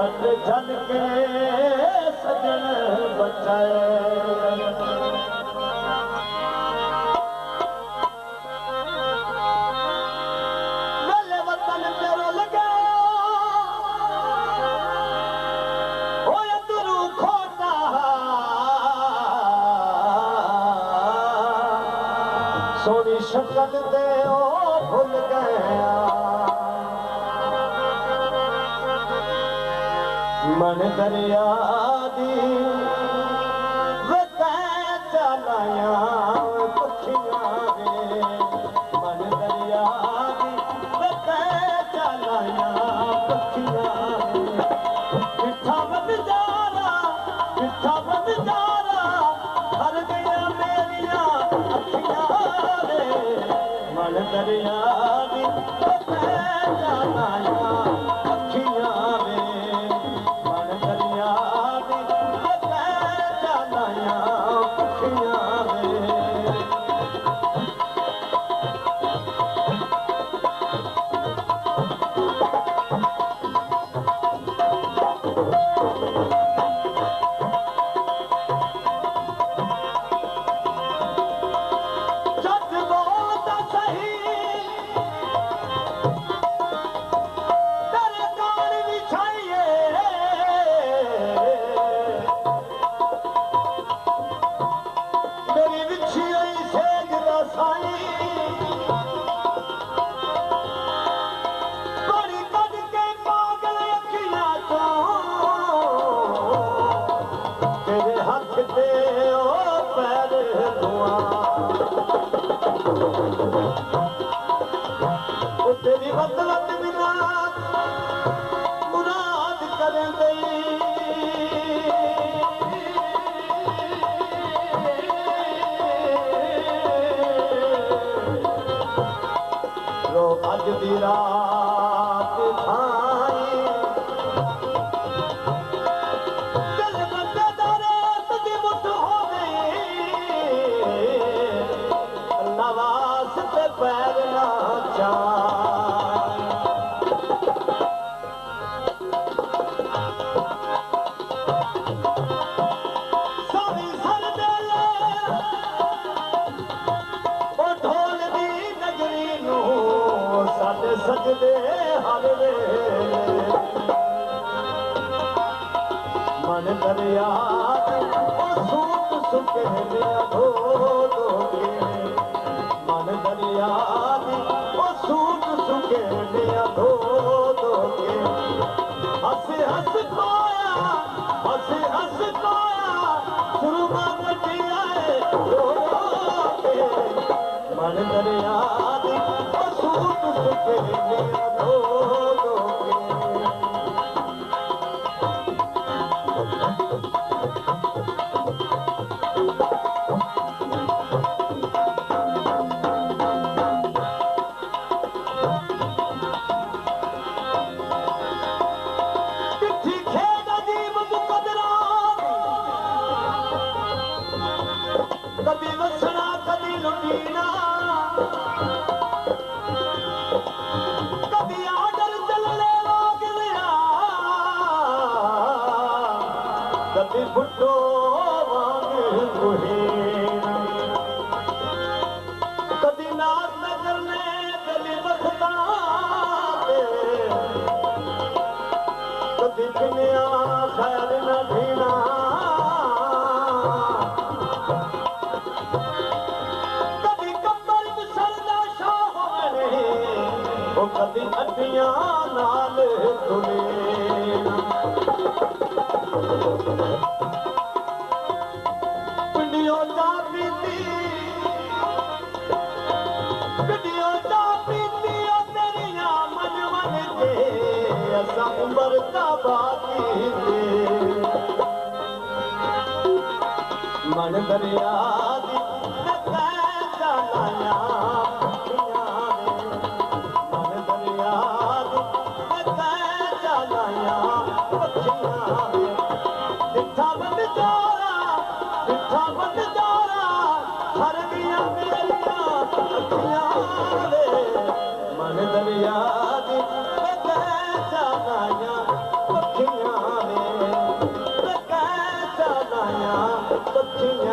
छट छट के सजन बचाए मेले वतन तेरो लगे होए तुरू खोटा सोनी शक्ल दे ओ भूल गया मन दरिया दी चलाया पखियां रे मन दरिया दी चलाया पखियां रे मिठा बंजारा हर गया मेरिया अखियां रे मन दरिया दी चलाया पखियां रे तेरी बदलत बिना मुराद कर गई रो अज दी रात खाई दिल बंदे दा रात दी मुठ हो गई अल्लाह वास्ते पैर ना जा सजदे हर वेले मन दरिया सूट सुके धो धो के मन दरिया सूट सुके धो धो के हंस हंस पाया सुरमा कटिया रो के मन दरिया सूट सुके धो धो चिट्ठी खेद अजीब मुकदरा कभी वसना कभी लुटीना कभी बुड्ढो वांग गुहीन कभी नाज न करने गली बखता कभी किनिया खैर न भीना कभी कंबल सरदा शाह वो कभी अड्डियां नाल धुले पिंडियों चा पीती तेरिया मन मन के असा उम्र का बाकी मन दरिया चलाया मन दरिया चलाया मिठा बंद जारा हर गया मेरिया अखियां रे मन दरिया चलाया अखियां ਜਿਵੇਂ